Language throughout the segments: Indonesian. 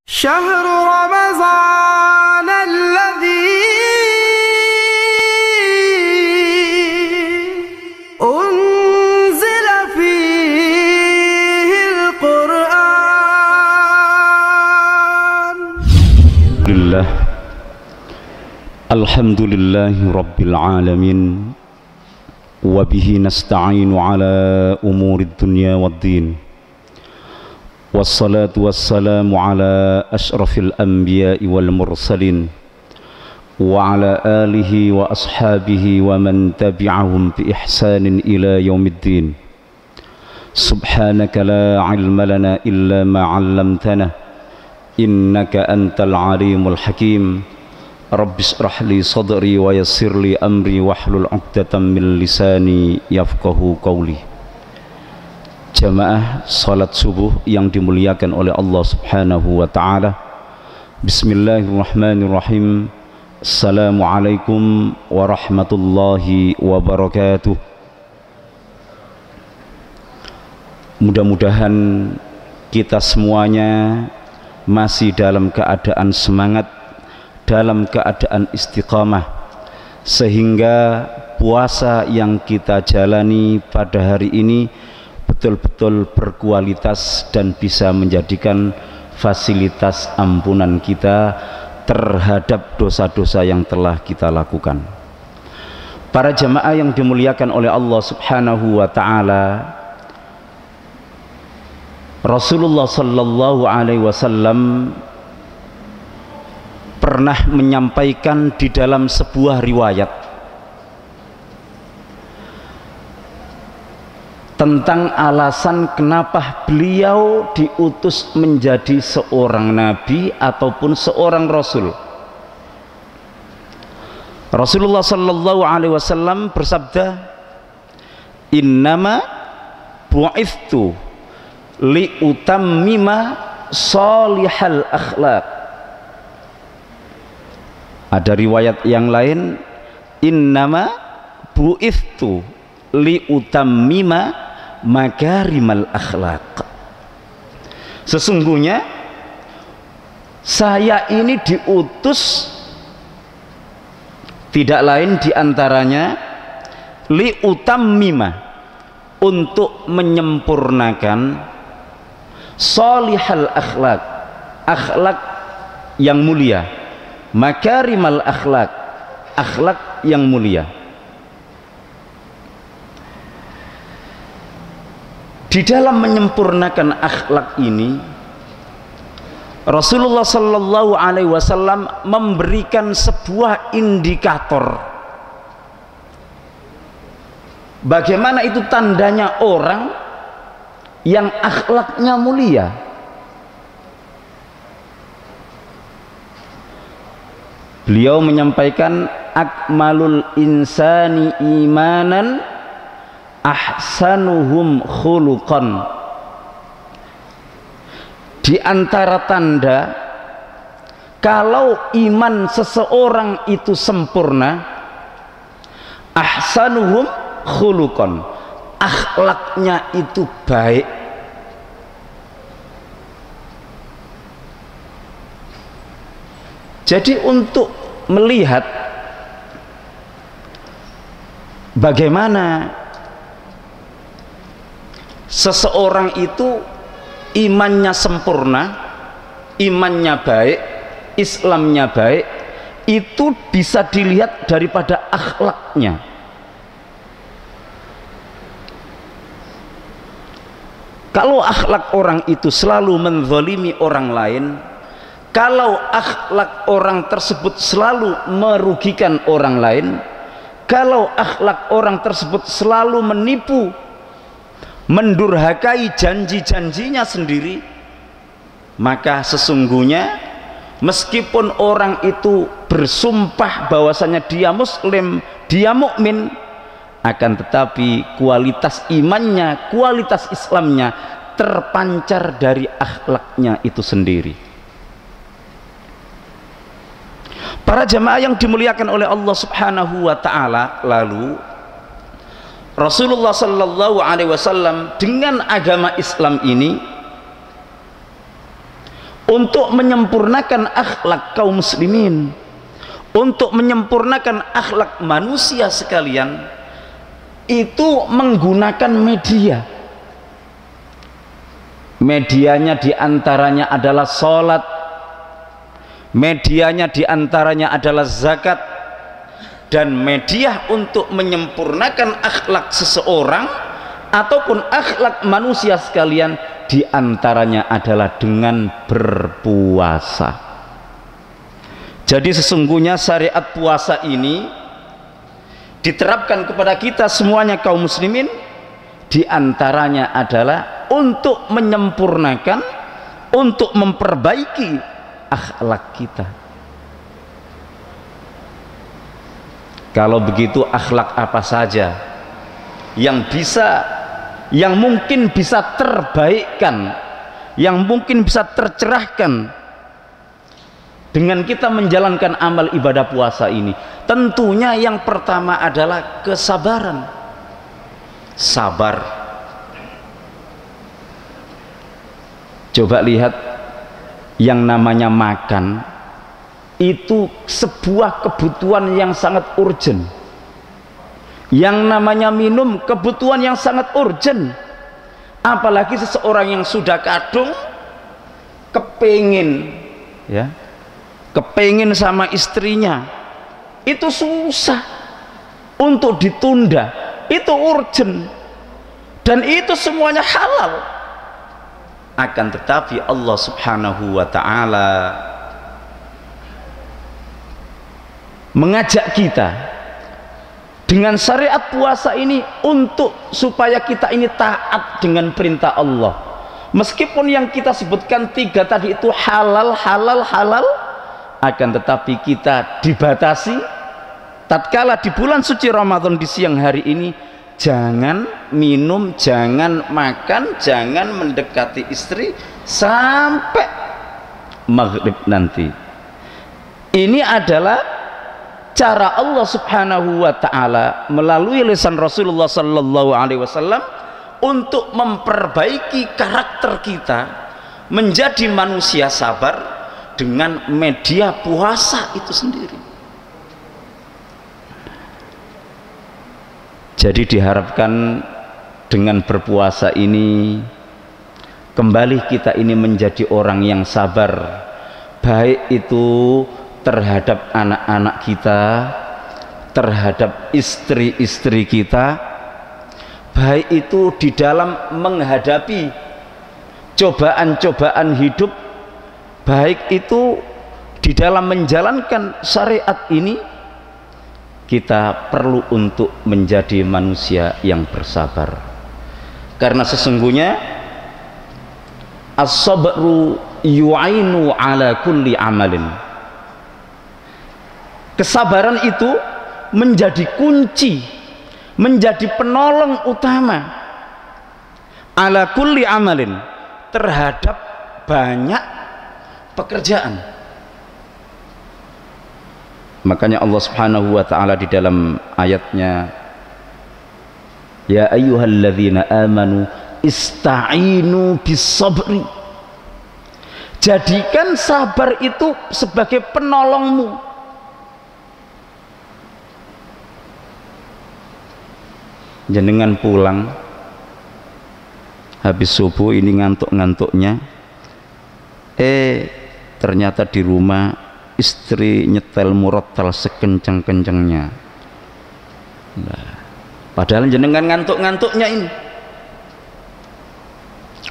شهر رمضان الذي أنزل فيه القرآن. الحمد لله رب العالمين وبه نستعين على أمور الدنيا والدين والصلاة والسلام على أشرف الأنبياء والمرسلين وعلى آله وأصحابه ومن تبعهم بإحسان إلى يوم الدين. سبحانك لا علم لنا إلا ما علمتنا إنك أنت العليم الحكيم. رب اشرح لي صدري ويسر لي أمري واحلل عقدة من لساني يفقهوا قولي. Jamaah salat subuh yang dimuliakan oleh Allah Subhanahu wa taala. Bismillahirrahmanirrahim. Assalamualaikum warahmatullahi wabarakatuh. Mudah-mudahan kita semuanya masih dalam keadaan semangat, dalam keadaan istiqamah, sehingga puasa yang kita jalani pada hari ini betul-betul berkualitas dan bisa menjadikan fasilitas ampunan kita terhadap dosa-dosa yang telah kita lakukan. Para jamaah yang dimuliakan oleh Allah Subhanahu wa taala, Rasulullah sallallahu alaihi wasallam pernah menyampaikan di dalam sebuah riwayat tentang alasan kenapa beliau diutus menjadi seorang nabi ataupun seorang rasul. Rasulullah sallallahu alaihi wasallam bersabda, "Innama bu'ithtu liutammima salihal akhlaq." Ada riwayat yang lain, "Innama bu'ithtu liutammima makarimal akhlaq." Sesungguhnya saya ini diutus tidak lain diantaranya liutammima, untuk menyempurnakan salihal akhlaq, akhlak yang mulia, makarimal akhlaq, akhlak yang mulia. Di dalam menyempurnakan akhlak ini, Rasulullah sallallahu alaihi wasallam memberikan sebuah indikator bagaimana itu tandanya orang yang akhlaknya mulia. Beliau menyampaikan, akmalul insani imanan ahsanuhum khuluqan. Di antara tanda kalau iman seseorang itu sempurna, ahsanuhum khuluqan, akhlaknya itu baik. Jadi untuk melihat bagaimana seseorang itu imannya sempurna, imannya baik, Islamnya baik, itu bisa dilihat daripada akhlaknya. Kalau akhlak orang itu selalu menzalimi orang lain, kalau akhlak orang tersebut selalu merugikan orang lain, kalau akhlak orang tersebut selalu menipu, mendurhakai janji-janjinya sendiri, maka sesungguhnya meskipun orang itu bersumpah bahwasanya dia muslim, dia mukmin, akan tetapi kualitas imannya, kualitas Islamnya terpancar dari akhlaknya itu sendiri. Para jamaah yang dimuliakan oleh Allah Subhanahu wa taala, lalu Rasulullah sallallahu alaihi wasallam dengan agama Islam ini untuk menyempurnakan akhlak kaum muslimin, untuk menyempurnakan akhlak manusia sekalian, itu menggunakan media. Medianya diantaranya adalah sholat, medianya diantaranya adalah zakat, dan media untuk menyempurnakan akhlak seseorang ataupun akhlak manusia sekalian diantaranya adalah dengan berpuasa. Jadi sesungguhnya syariat puasa ini diterapkan kepada kita semuanya kaum muslimin, diantaranya adalah untuk menyempurnakan, untuk memperbaiki akhlak kita. Kalau begitu akhlak apa saja yang mungkin bisa terbaikkan, yang mungkin bisa tercerahkan dengan kita menjalankan amal ibadah puasa ini? Tentunya yang pertama adalah kesabaran. Sabar. Coba lihat, yang namanya makan itu sebuah kebutuhan yang sangat urgent. Yang namanya minum kebutuhan yang sangat urgent. Apalagi seseorang yang sudah kadung kepingin, ya, kepingin sama istrinya, itu susah untuk ditunda, itu urgent, dan itu semuanya halal. Akan tetapi Allah subhanahu wa ta'ala mengajak kita dengan syariat puasa ini untuk supaya kita ini taat dengan perintah Allah. Meskipun yang kita sebutkan 3 tadi itu halal, halal, halal, akan tetapi kita dibatasi tatkala di bulan suci Ramadan di siang hari ini, jangan minum, jangan makan, jangan mendekati istri sampai maghrib nanti. Ini adalah cara Allah subhanahu wa ta'ala melalui lisan Rasulullah sallallahu alaihi wasallam untuk memperbaiki karakter kita menjadi manusia sabar dengan media puasa itu sendiri. Jadi diharapkan dengan berpuasa ini kembali kita ini menjadi orang yang sabar, baik itu terhadap anak-anak kita, terhadap istri-istri kita, baik itu di dalam menghadapi cobaan-cobaan hidup, baik itu di dalam menjalankan syariat ini. Kita perlu untuk menjadi manusia yang bersabar, karena sesungguhnya as-sabru yu'ainu ala kulli amalin. Kesabaran itu menjadi kunci, menjadi penolong utama ala kulli amalin, terhadap banyak pekerjaan. Makanya Allah subhanahu wa ta'ala di dalam ayatnya, ya ayyuhalladzina amanu ista'inu bis sabri, jadikan sabar itu sebagai penolongmu. Jenengan pulang habis subuh ini ngantuk-ngantuknya, ternyata di rumah istri nyetel murattal sekencang-kencangnya. Nah, padahal jenengan ngantuk-ngantuknya ini.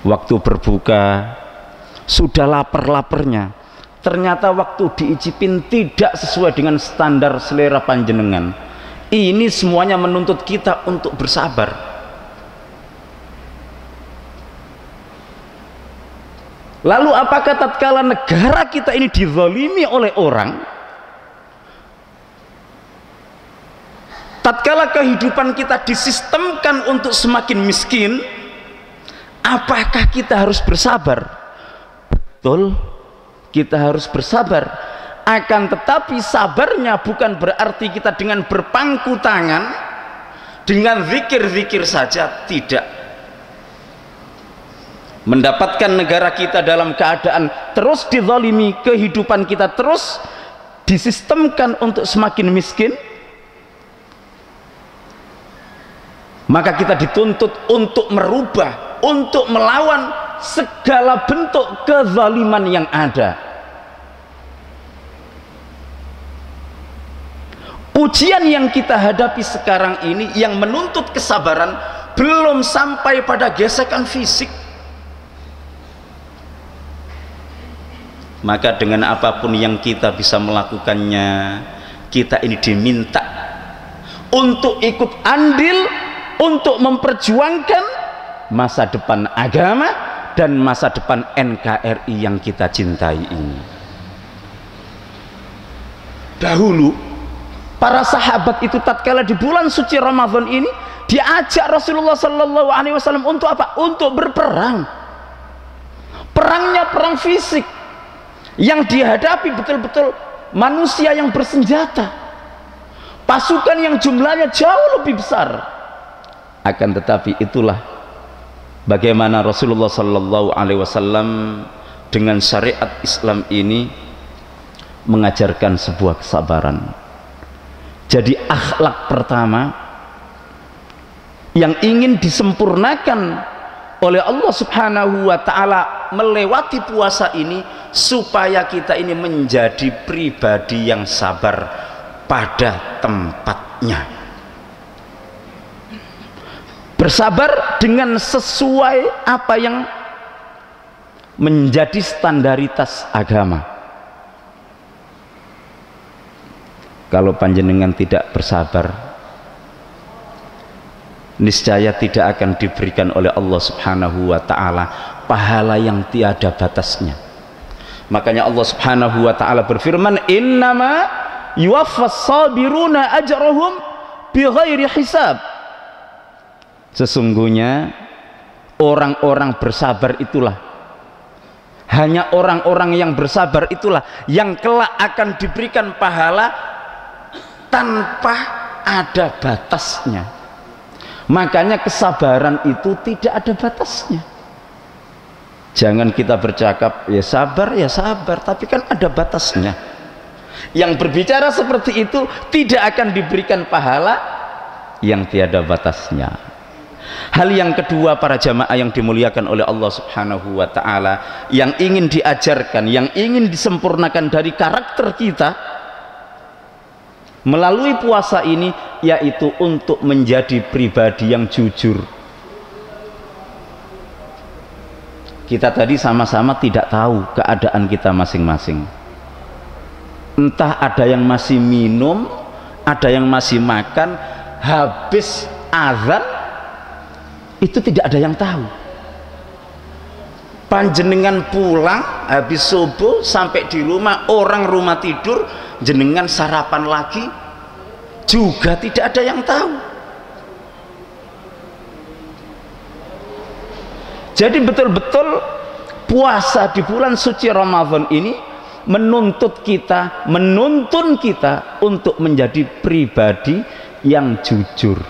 Waktu berbuka sudah lapar-laparnya, ternyata waktu diicipin tidak sesuai dengan standar selera panjenengan. Ini semuanya menuntut kita untuk bersabar. Lalu apakah tatkala negara kita ini dizalimi oleh orang, tatkala kehidupan kita disistemkan untuk semakin miskin, apakah kita harus bersabar? Betul, kita harus bersabar. Akan tetapi sabarnya bukan berarti kita dengan berpangku tangan, dengan zikir-zikir saja, tidak. mendapatkan negara kita dalam keadaan terus dizalimi, kehidupan kita terus disistemkan untuk semakin miskin, maka kita dituntut untuk merubah, untuk melawan segala bentuk kezaliman yang ada. Ujian yang kita hadapi sekarang ini yang menuntut kesabaran belum sampai pada gesekan fisik. Maka dengan apapun yang kita bisa melakukannya, kita ini diminta untuk ikut andil untuk memperjuangkan masa depan agama dan masa depan NKRI yang kita cintai ini. Dahulu para sahabat itu tatkala di bulan suci Ramadan ini diajak Rasulullah Sallallahu Alaihi Wasallam untuk apa? Untuk berperang. Perangnya perang fisik yang dihadapi betul-betul manusia yang bersenjata, pasukan yang jumlahnya jauh lebih besar. Akan tetapi itulah bagaimana Rasulullah Sallallahu Alaihi Wasallam dengan syariat Islam ini mengajarkan sebuah kesabaran. Jadi akhlak pertama yang ingin disempurnakan oleh Allah Subhanahu wa Ta'ala melewati puasa ini, supaya kita ini menjadi pribadi yang sabar pada tempatnya, bersabar dengan sesuai apa yang menjadi standaritas agama. Kalau panjenengan tidak bersabar, niscaya tidak akan diberikan oleh Allah Subhanahu wa Ta'ala pahala yang tiada batasnya. Makanya Allah Subhanahu wa Ta'ala berfirman, innama yuwaffas sabiruna ajrahum bighairi hisab. Sesungguhnya orang-orang bersabar itulah, hanya orang-orang yang bersabar itulah yang kelak akan diberikan pahala tanpa ada batasnya. Makanya kesabaran itu tidak ada batasnya. Jangan kita bercakap ya sabar, tapi kan ada batasnya. Yang berbicara seperti itu tidak akan diberikan pahala yang tiada batasnya. Hal yang kedua, para jamaah yang dimuliakan oleh Allah Subhanahu wa Ta'ala, yang ingin diajarkan, yang ingin disempurnakan dari karakter kita melalui puasa ini, yaitu untuk menjadi pribadi yang jujur. Kita tadi sama-sama tidak tahu keadaan kita masing-masing. Entah ada yang masih minum, ada yang masih makan, habis azan itu tidak ada yang tahu. Panjenengan pulang habis subuh sampai di rumah, orang rumah tidur, jenengan sarapan lagi, juga tidak ada yang tahu. Jadi betul-betul puasa di bulan suci Ramadan ini menuntun kita untuk menjadi pribadi yang jujur.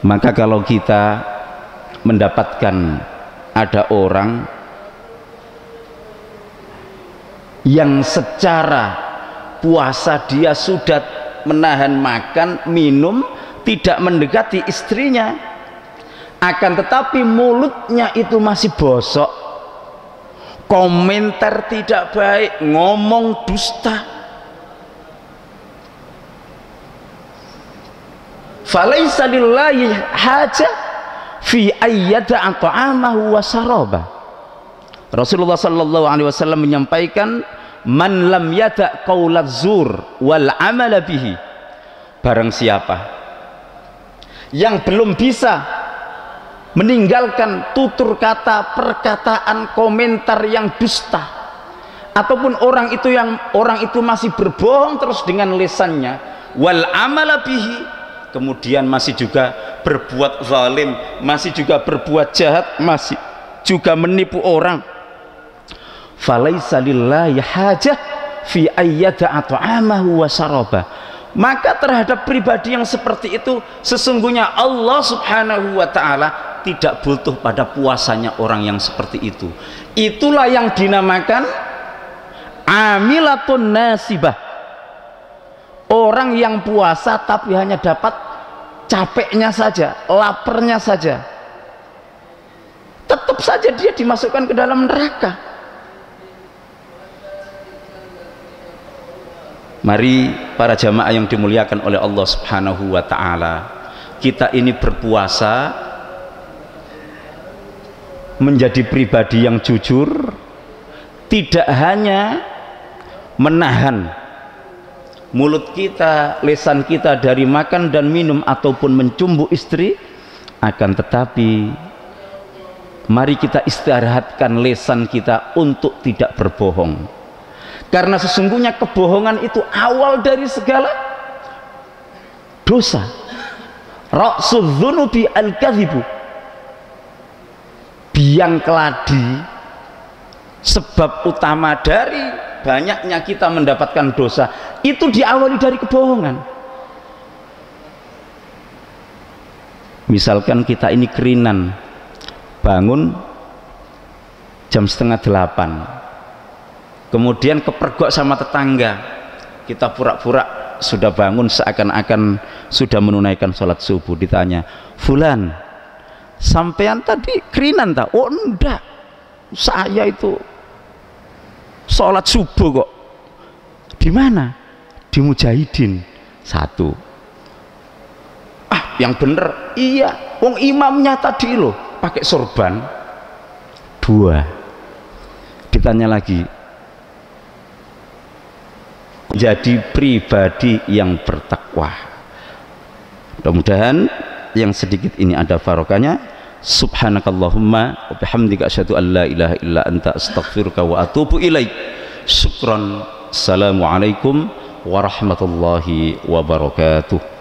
Maka kalau kita mendapatkan ada orang yang secara puasa dia sudah menahan makan, minum, tidak mendekati istrinya, akan tetapi mulutnya itu masih bosok, komentar tidak baik, ngomong dusta, falaisa lillahi hajah fi ayyada'a ta'amahu wa sarabah. Rasulullah sallallahu alaihi wasallam menyampaikan, man lam yada' qaulaz zur wal amala bihi, barang siapa yang belum bisa meninggalkan tutur kata, perkataan, komentar yang dusta, ataupun orang itu masih berbohong terus dengan lisannya, wal amala bihi, kemudian masih juga berbuat zalim, masih juga berbuat jahat, masih juga menipu orang, falaisa lillahi hajah fi ayyada'a ta'amahu wa sarabah, Maka terhadap pribadi yang seperti itu sesungguhnya Allah subhanahu wa ta'ala tidak butuh pada puasanya orang yang seperti itu. Itulah yang dinamakan amilatun nasibah, orang yang puasa tapi hanya dapat capeknya saja, laparnya saja, tetap saja dia dimasukkan ke dalam neraka. Mari para jamaah yang dimuliakan oleh Allah subhanahu wa ta'ala, kita ini berpuasa menjadi pribadi yang jujur, tidak hanya menahan mulut kita, lisan kita dari makan dan minum ataupun mencumbu istri, akan tetapi mari kita istirahatkan lisan kita untuk tidak berbohong. Karena sesungguhnya kebohongan itu awal dari segala dosa. Ra'sudz dzunubi al-kadzibu, biang keladi, sebab utama dari banyaknya kita mendapatkan dosa itu diawali dari kebohongan. Misalkan kita ini kerinan, bangun jam 7:30, kemudian kepergok sama tetangga, kita pura-pura sudah bangun seakan-akan sudah menunaikan sholat subuh. Ditanya, fulan, sampean tadi kerinan tak? Oh enggak, saya itu sholat subuh kok. Di mana? Di Mujahidin. 1. Ah, yang bener, iya, wong imamnya tadi loh pakai sorban. 2. Ditanya lagi, jadi pribadi yang bertakwa. Mudah-mudahan yang sedikit ini ada barokahnya. Subhanakallahumma wa bihamdika asyhadu an la ilaha illa anta astaghfiruka wa atubu ilaik. Syukran. Assalamualaikum warahmatullahi wabarakatuh.